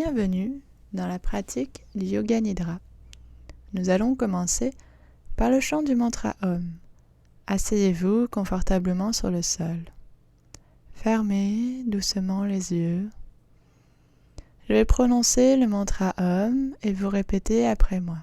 Bienvenue dans la pratique du Yoga Nidra. Nous allons commencer par le chant du mantra Om. Asseyez-vous confortablement sur le sol. Fermez doucement les yeux. Je vais prononcer le mantra Om et vous répétez après moi.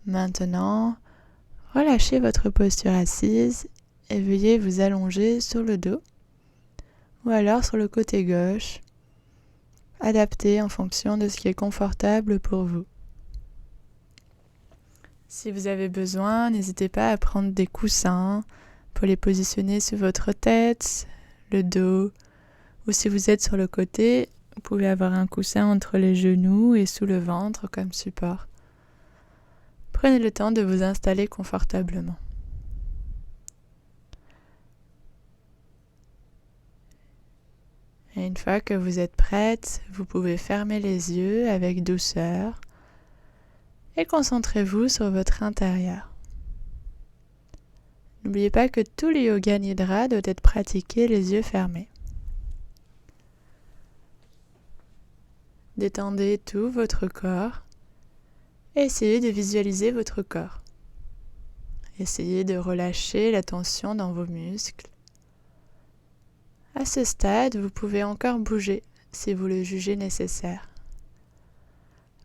Maintenant, relâchez votre posture assise et veuillez vous allonger sur le dos ou alors sur le côté gauche, adapté en fonction de ce qui est confortable pour vous. Si vous avez besoin, n'hésitez pas à prendre des coussins pour les positionner sur votre tête, le dos, ou si vous êtes sur le côté, vous pouvez avoir un coussin entre les genoux et sous le ventre comme support. Prenez le temps de vous installer confortablement. Et une fois que vous êtes prête, vous pouvez fermer les yeux avec douceur et concentrez-vous sur votre intérieur. N'oubliez pas que tout le Yoga Nidra doit être pratiqué les yeux fermés. Détendez tout votre corps et essayez de visualiser votre corps. Essayez de relâcher la tension dans vos muscles. À ce stade, vous pouvez encore bouger si vous le jugez nécessaire.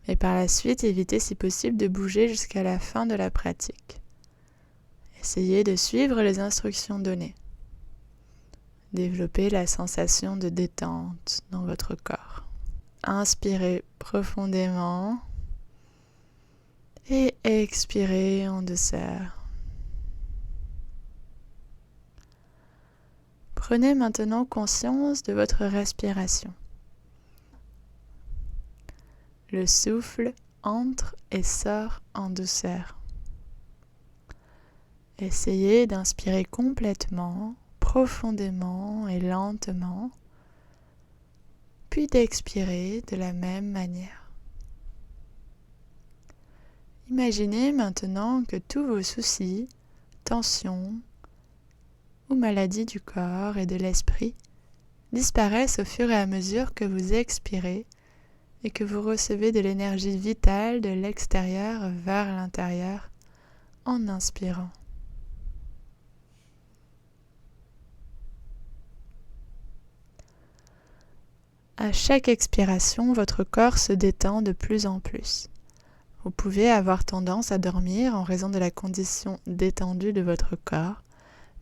Mais par la suite, évitez si possible de bouger jusqu'à la fin de la pratique. Essayez de suivre les instructions données. Développez la sensation de détente dans votre corps. Inspirez profondément et expirez en douceur. Prenez maintenant conscience de votre respiration. Le souffle entre et sort en douceur. Essayez d'inspirer complètement, profondément et lentement, puis d'expirer de la même manière. Imaginez maintenant que tous vos soucis, tensions ou maladies du corps et de l'esprit disparaissent au fur et à mesure que vous expirez et que vous recevez de l'énergie vitale de l'extérieur vers l'intérieur en inspirant. À chaque expiration, votre corps se détend de plus en plus. Vous pouvez avoir tendance à dormir en raison de la condition détendue de votre corps,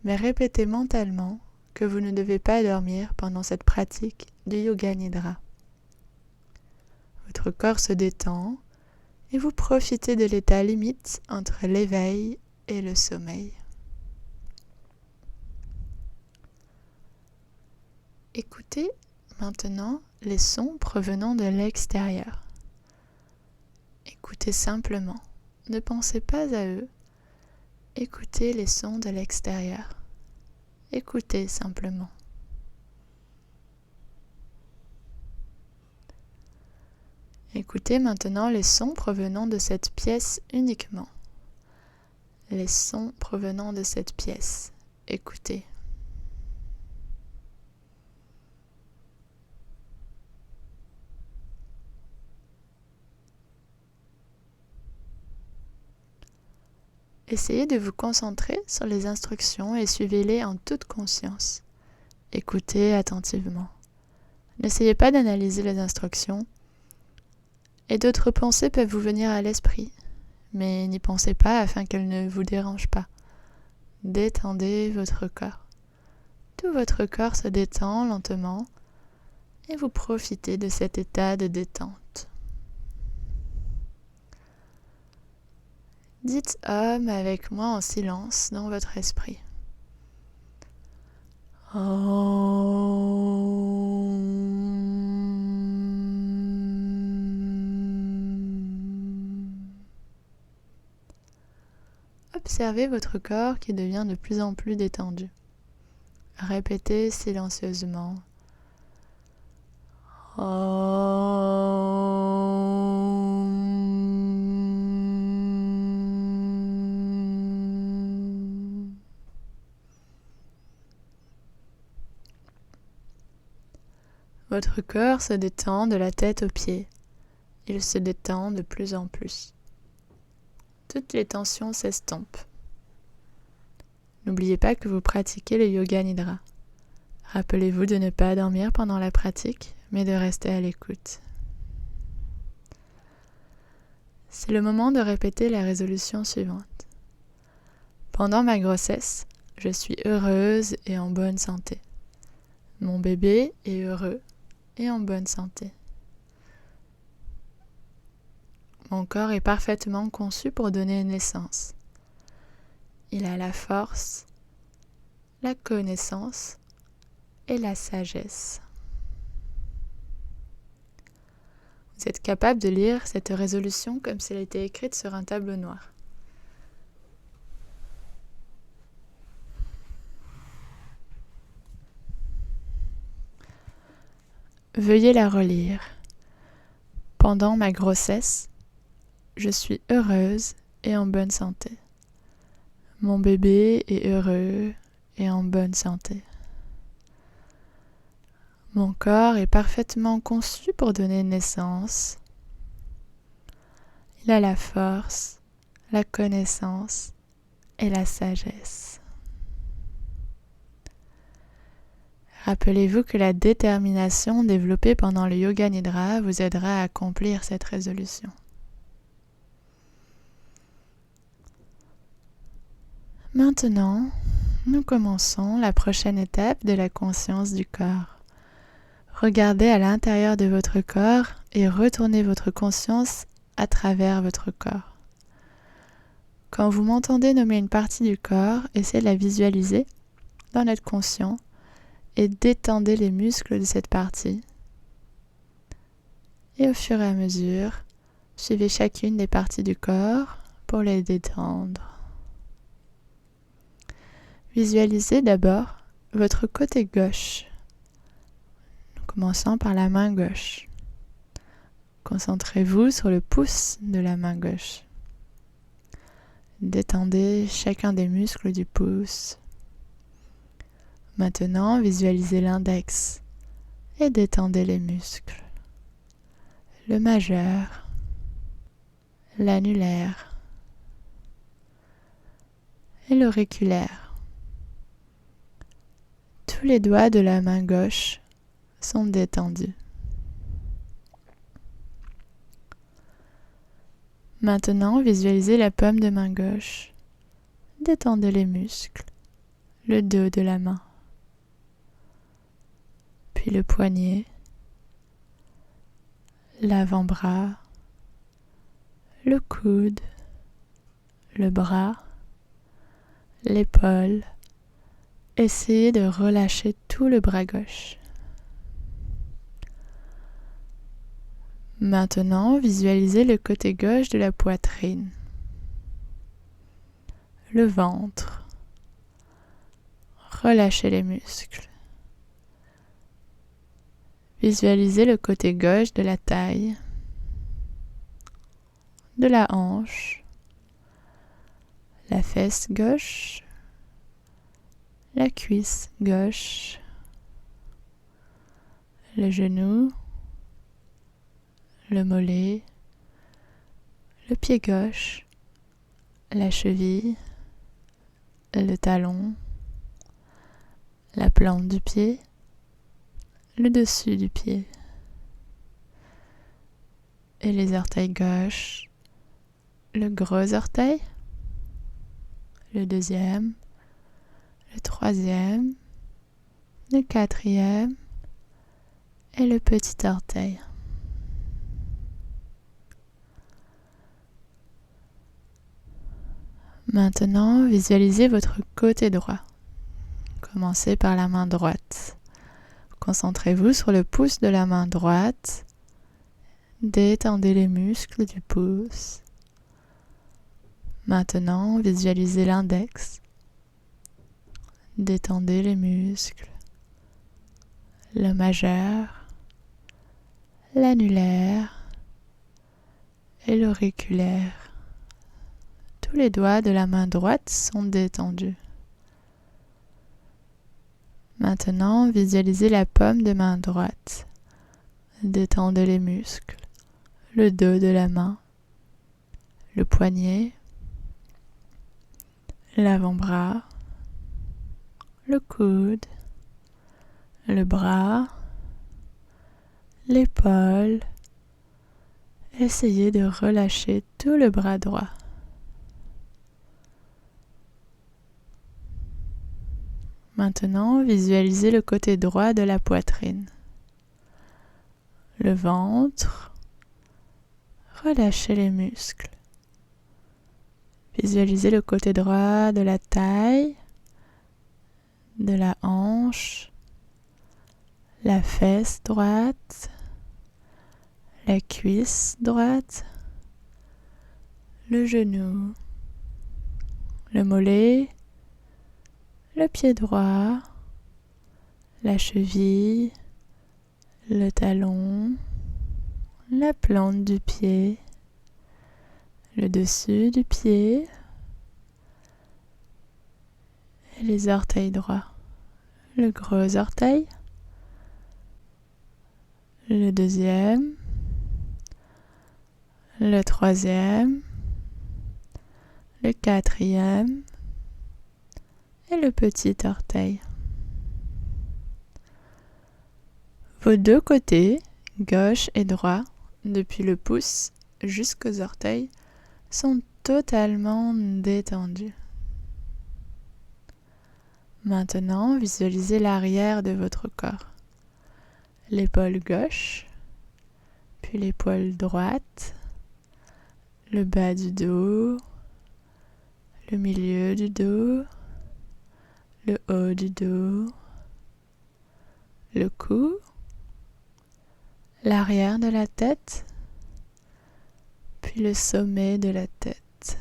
mais répétez mentalement que vous ne devez pas dormir pendant cette pratique du Yoga Nidra. Votre corps se détend et vous profitez de l'état limite entre l'éveil et le sommeil. Écoutez maintenant les sons provenant de l'extérieur. Écoutez simplement, ne pensez pas à eux. Écoutez les sons de l'extérieur. Écoutez simplement. Écoutez maintenant les sons provenant de cette pièce uniquement. Les sons provenant de cette pièce. Écoutez. Essayez de vous concentrer sur les instructions et suivez-les en toute conscience. Écoutez attentivement. N'essayez pas d'analyser les instructions et d'autres pensées peuvent vous venir à l'esprit, mais n'y pensez pas afin qu'elles ne vous dérangent pas. Détendez votre corps. Tout votre corps se détend lentement et vous profitez de cet état de détente. Dites Om avec moi en silence dans votre esprit. Observez votre corps qui devient de plus en plus détendu. Répétez silencieusement. Votre corps se détend de la tête aux pieds. Il se détend de plus en plus. Toutes les tensions s'estompent. N'oubliez pas que vous pratiquez le yoga nidra. Rappelez-vous de ne pas dormir pendant la pratique, mais de rester à l'écoute. C'est le moment de répéter la résolution suivante. Pendant ma grossesse, je suis heureuse et en bonne santé. Mon bébé est heureux et en bonne santé. Mon corps est parfaitement conçu pour donner naissance. Il a la force, la connaissance et la sagesse. Vous êtes capable de lire cette résolution comme si elle était écrite sur un tableau noir. Veuillez la relire. Pendant ma grossesse, je suis heureuse et en bonne santé. Mon bébé est heureux et en bonne santé. Mon corps est parfaitement conçu pour donner naissance. Il a la force, la connaissance et la sagesse. Rappelez-vous que la détermination développée pendant le Yoga Nidra vous aidera à accomplir cette résolution. Maintenant, nous commençons la prochaine étape de la conscience du corps. Regardez à l'intérieur de votre corps et retournez votre conscience à travers votre corps. Quand vous m'entendez nommer une partie du corps, essayez de la visualiser dans notre conscient et détendez les muscles de cette partie. Et au fur et à mesure, suivez chacune des parties du corps pour les détendre. Visualisez d'abord votre côté gauche. Nous commençons par la main gauche. Concentrez-vous sur le pouce de la main gauche. Détendez chacun des muscles du pouce. Maintenant, visualisez l'index et détendez les muscles. Le majeur, l'annulaire et l'auriculaire. Tous les doigts de la main gauche sont détendus. Maintenant, visualisez la paume de main gauche. Détendez les muscles, le dos de la main, puis le poignet, l'avant-bras, le coude, le bras, l'épaule. Essayez de relâcher tout le bras gauche. Maintenant, visualisez le côté gauche de la poitrine, le ventre. Relâchez les muscles. Visualisez le côté gauche de la taille, de la hanche, la fesse gauche, la cuisse gauche, le genou, le mollet, le pied gauche, la cheville, le talon, la plante du pied, le dessus du pied et les orteils gauche, le gros orteil, le deuxième, le troisième, le quatrième et le petit orteil. Maintenant, visualisez votre côté droit. Commencez par la main droite. Concentrez-vous sur le pouce de la main droite. Détendez les muscles du pouce. Maintenant, visualisez l'index. Détendez les muscles. Le majeur, l'annulaire et l'auriculaire. Tous les doigts de la main droite sont détendus. Maintenant, visualisez la paume de main droite. Détendez les muscles, le dos de la main, le poignet, l'avant-bras, le coude, le bras, l'épaule. Essayez de relâcher tout le bras droit. Maintenant, visualisez le côté droit de la poitrine. Le ventre. Relâchez les muscles. Visualisez le côté droit de la taille, de la hanche, la fesse droite, la cuisse droite, le genou, le mollet, le pied droit, la cheville, le talon, la plante du pied, le dessus du pied et les orteils droits, le gros orteil, le deuxième, le troisième, le quatrième et le petit orteil. Vos deux côtés, gauche et droit, depuis le pouce jusqu'aux orteils, sont totalement détendus. Maintenant, visualisez l'arrière de votre corps. L'épaule gauche, puis l'épaule droite, le bas du dos, le milieu du dos, le haut du dos, le cou, l'arrière de la tête, puis le sommet de la tête.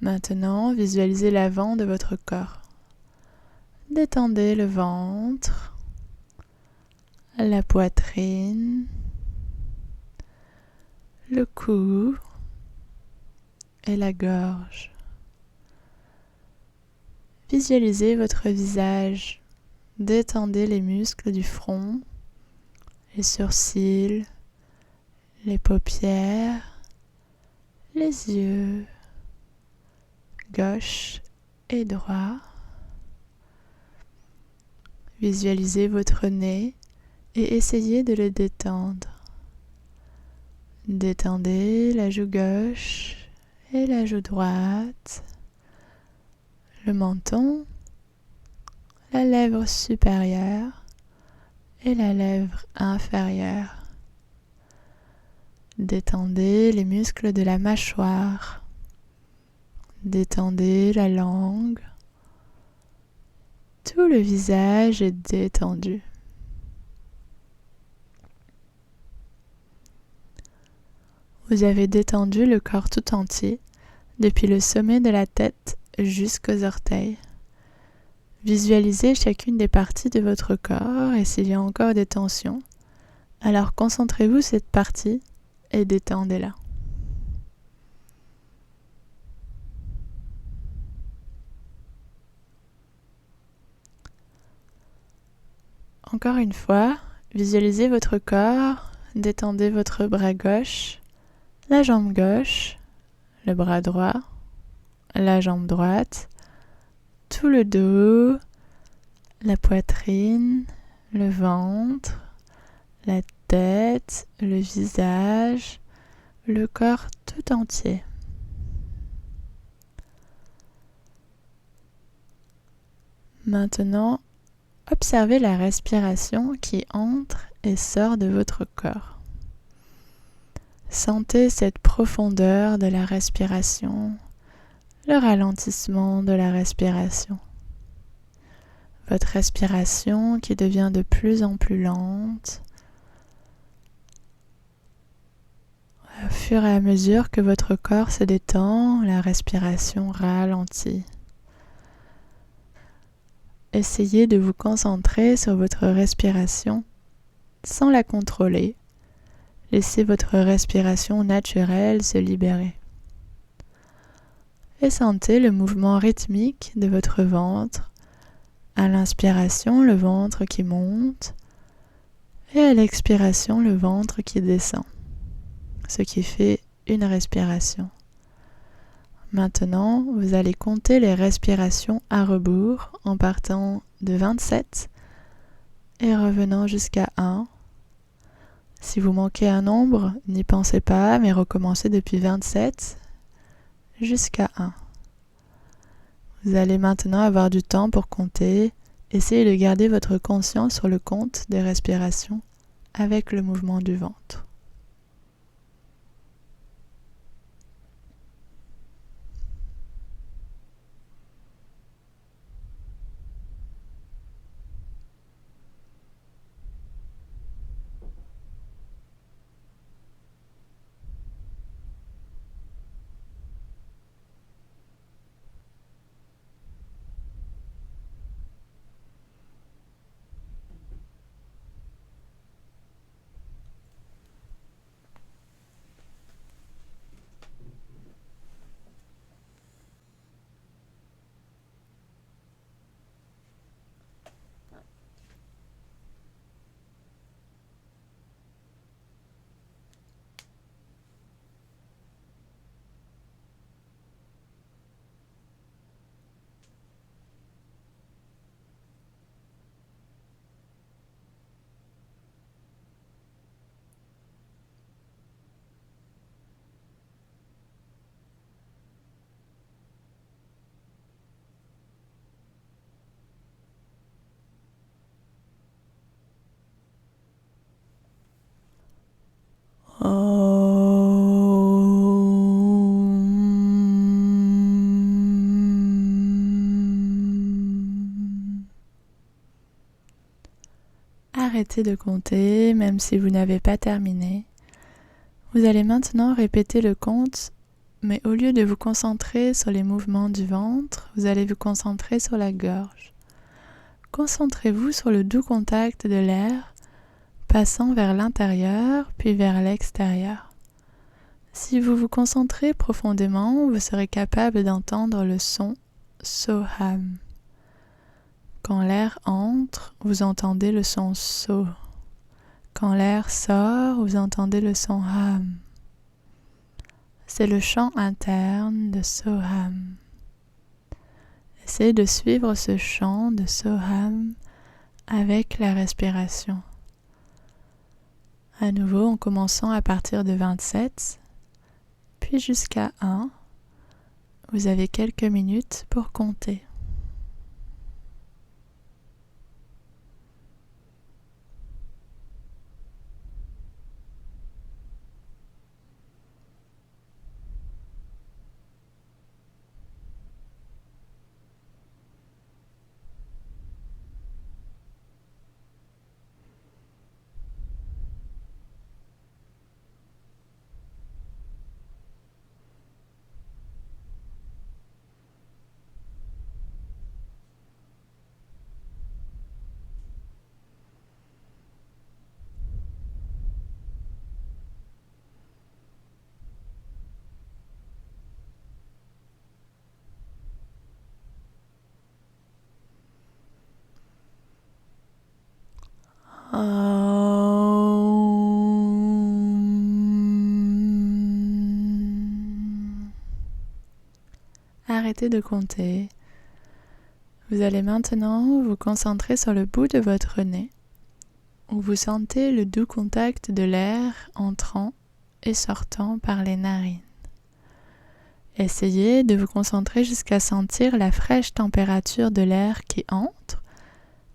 Maintenant, visualisez l'avant de votre corps. Détendez le ventre, la poitrine, le cou et la gorge. Visualisez votre visage. Détendez les muscles du front, les sourcils, les paupières, les yeux, gauche et droit. Visualisez votre nez et essayez de le détendre. Détendez la joue gauche et la joue droite, le menton, la lèvre supérieure et la lèvre inférieure. Détendez les muscles de la mâchoire. Détendez la langue. Tout le visage est détendu. Vous avez détendu le corps tout entier, depuis le sommet de la tête jusqu'aux orteils. Visualisez chacune des parties de votre corps et s'il y a encore des tensions, alors concentrez-vous sur cette partie et détendez-la. Encore une fois, visualisez votre corps, détendez votre bras gauche, la jambe gauche, le bras droit, la jambe droite, tout le dos, la poitrine, le ventre, la tête, le visage, le corps tout entier. Maintenant, observez la respiration qui entre et sort de votre corps. Sentez cette profondeur de la respiration, le ralentissement de la respiration. Votre respiration qui devient de plus en plus lente au fur et à mesure que votre corps se détend, la respiration ralentit. Essayez de vous concentrer sur votre respiration sans la contrôler. Laissez votre respiration naturelle se libérer. Et sentez le mouvement rythmique de votre ventre. À l'inspiration, le ventre qui monte et à l'expiration, le ventre qui descend. Ce qui fait une respiration. Maintenant, vous allez compter les respirations à rebours en partant de 27 et revenant jusqu'à 1. Si vous manquez un nombre, n'y pensez pas, mais recommencez depuis 27 jusqu'à 1. Vous allez maintenant avoir du temps pour compter. Essayez de garder votre conscience sur le compte des respirations avec le mouvement du ventre. Arrêtez de compter, même si vous n'avez pas terminé. Vous allez maintenant répéter le compte, mais au lieu de vous concentrer sur les mouvements du ventre, vous allez vous concentrer sur la gorge. Concentrez-vous sur le doux contact de l'air passant vers l'intérieur puis vers l'extérieur. Si vous vous concentrez profondément, vous serez capable d'entendre le son Soham. Quand l'air entre, vous entendez le son So. Quand l'air sort, vous entendez le son Ham. C'est le chant interne de Soham. Essayez de suivre ce chant de Soham avec la respiration. À nouveau, en commençant à partir de 27, puis jusqu'à 1, vous avez quelques minutes pour compter. Arrêtez de compter. Vous allez maintenant vous concentrer sur le bout de votre nez, où vous sentez le doux contact de l'air entrant et sortant par les narines. Essayez de vous concentrer jusqu'à sentir la fraîche température de l'air qui entre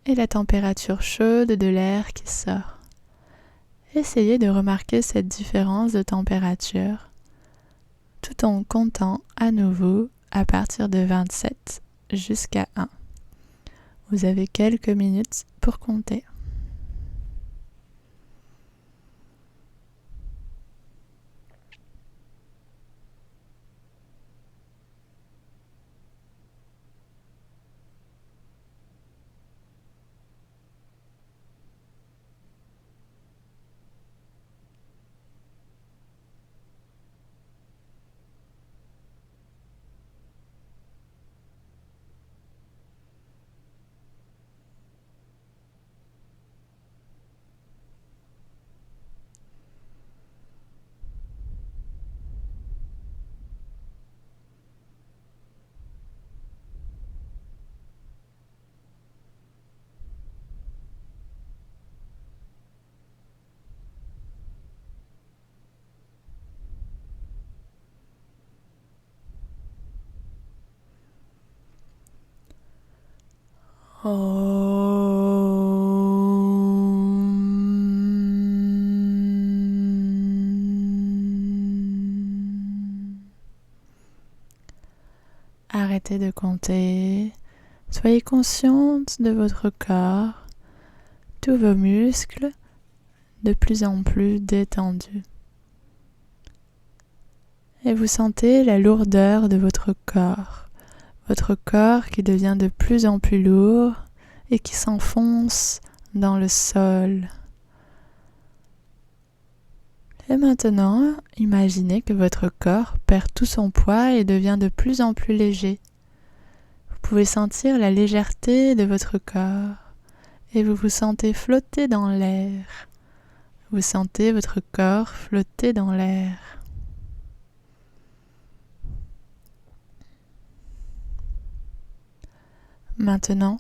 et la température chaude de l'air qui sort. Essayez de remarquer cette différence de température tout en comptant à nouveau à partir de 27 jusqu'à 1. Vous avez quelques minutes pour compter. Arrêtez de compter. Soyez consciente de votre corps, tous vos muscles de plus en plus détendus. Et vous sentez la lourdeur de votre corps qui devient de plus en plus lourd et qui s'enfonce dans le sol. Et maintenant, imaginez que votre corps perd tout son poids et devient de plus en plus léger. Vous pouvez sentir la légèreté de votre corps et vous vous sentez flotter dans l'air. Vous sentez votre corps flotter dans l'air. Maintenant,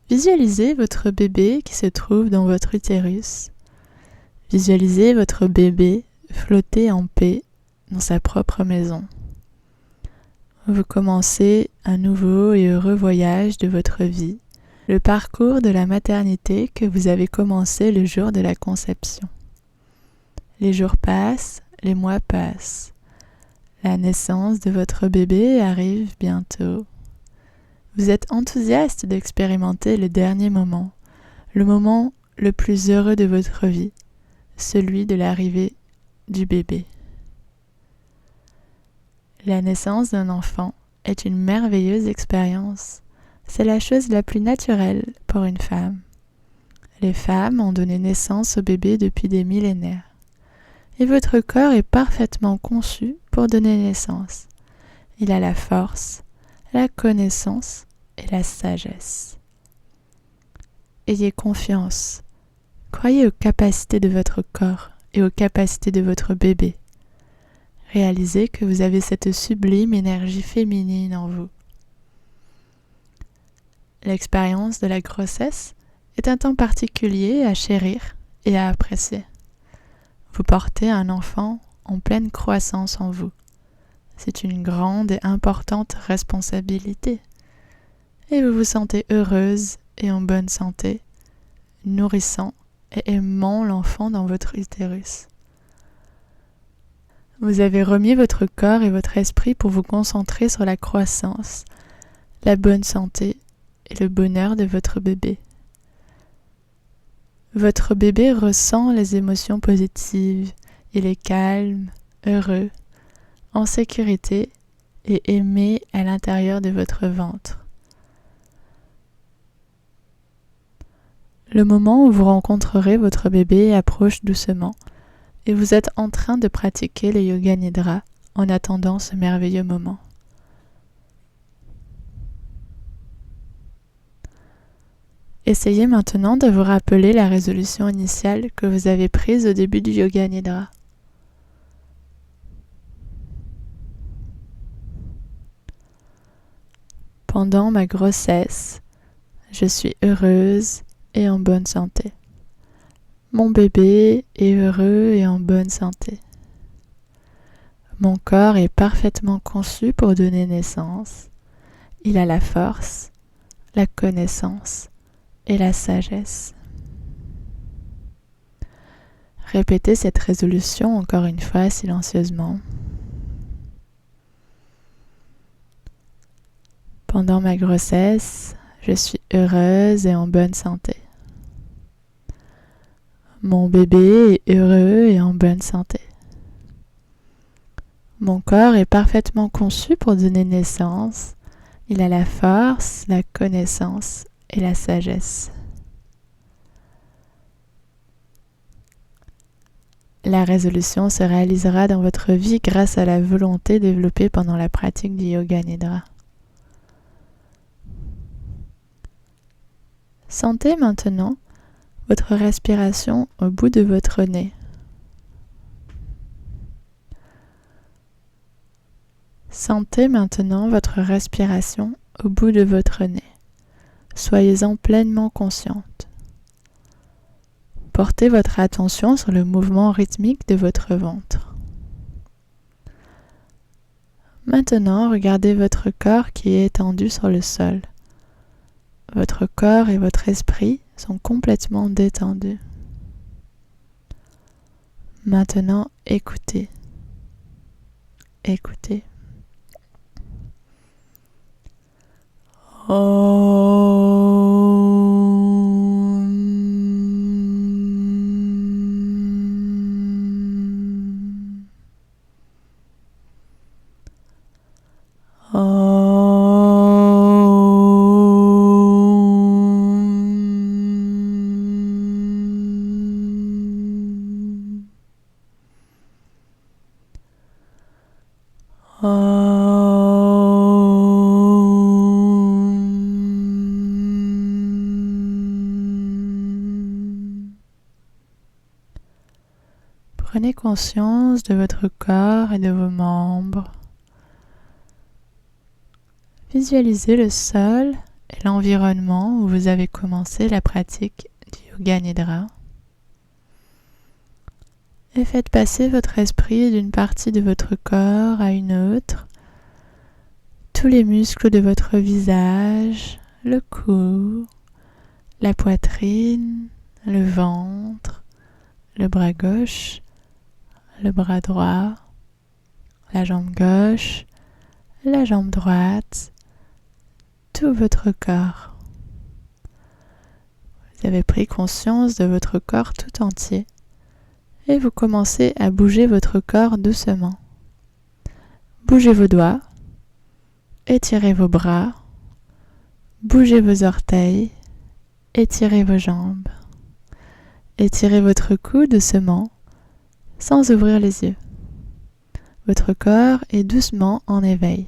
visualisez votre bébé qui se trouve dans votre utérus. Visualisez votre bébé flotter en paix dans sa propre maison. Vous commencez un nouveau et heureux voyage de votre vie, le parcours de la maternité que vous avez commencé le jour de la conception. Les jours passent, les mois passent. La naissance de votre bébé arrive bientôt. Vous êtes enthousiaste d'expérimenter le dernier moment, le moment le plus heureux de votre vie, celui de l'arrivée du bébé. La naissance d'un enfant est une merveilleuse expérience. C'est la chose la plus naturelle pour une femme. Les femmes ont donné naissance au bébé depuis des millénaires. Et votre corps est parfaitement conçu pour donner naissance. Il a la force, la connaissance et la sagesse. Ayez confiance. Croyez aux capacités de votre corps et aux capacités de votre bébé. Réalisez que vous avez cette sublime énergie féminine en vous. L'expérience de la grossesse est un temps particulier à chérir et à apprécier. Vous portez un enfant en pleine croissance en vous. C'est une grande et importante responsabilité. Et vous vous sentez heureuse et en bonne santé, nourrissant et aimant l'enfant dans votre utérus. Vous avez remis votre corps et votre esprit pour vous concentrer sur la croissance, la bonne santé et le bonheur de votre bébé. Votre bébé ressent les émotions positives, il est calme, heureux, en sécurité et aimé à l'intérieur de votre ventre. Le moment où vous rencontrerez votre bébé approche doucement et vous êtes en train de pratiquer le Yoga Nidra en attendant ce merveilleux moment. Essayez maintenant de vous rappeler la résolution initiale que vous avez prise au début du Yoga Nidra. Pendant ma grossesse, je suis heureuse et en bonne santé. Mon bébé est heureux et en bonne santé. Mon corps est parfaitement conçu pour donner naissance. Il a la force, la connaissance et la sagesse. Répétez cette résolution encore une fois silencieusement. Pendant ma grossesse, je suis heureuse et en bonne santé. Mon bébé est heureux et en bonne santé. Mon corps est parfaitement conçu pour donner naissance. Il a la force, la connaissance et la sagesse. La résolution se réalisera dans votre vie grâce à la volonté développée pendant la pratique du Yoga Nidra. Sentez maintenant votre respiration au bout de votre nez. Sentez maintenant votre respiration au bout de votre nez. Soyez-en pleinement consciente. Portez votre attention sur le mouvement rythmique de votre ventre. Maintenant, regardez votre corps qui est étendu sur le sol. Votre corps et votre esprit sont complètement détendus. Maintenant, écoutez. Écoutez. Prenez conscience de votre corps et de vos membres. Visualisez le sol et l'environnement où vous avez commencé la pratique du Yoga Nidra. Et faites passer votre esprit d'une partie de votre corps à une autre. Tous les muscles de votre visage, le cou, la poitrine, le ventre, le bras gauche, le bras droit, la jambe gauche, la jambe droite, tout votre corps. Vous avez pris conscience de votre corps tout entier et vous commencez à bouger votre corps doucement. Bougez vos doigts, étirez vos bras, bougez vos orteils, étirez vos jambes. Étirez votre cou doucement, sans ouvrir les yeux. Votre corps est doucement en éveil.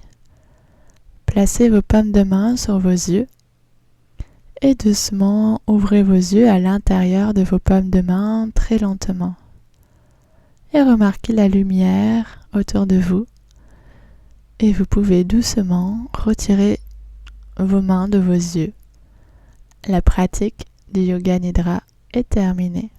Placez vos paumes de main sur vos yeux et doucement ouvrez vos yeux à l'intérieur de vos paumes de main très lentement. Et remarquez la lumière autour de vous. Et vous pouvez doucement retirer vos mains de vos yeux. La pratique du Yoga Nidra est terminée.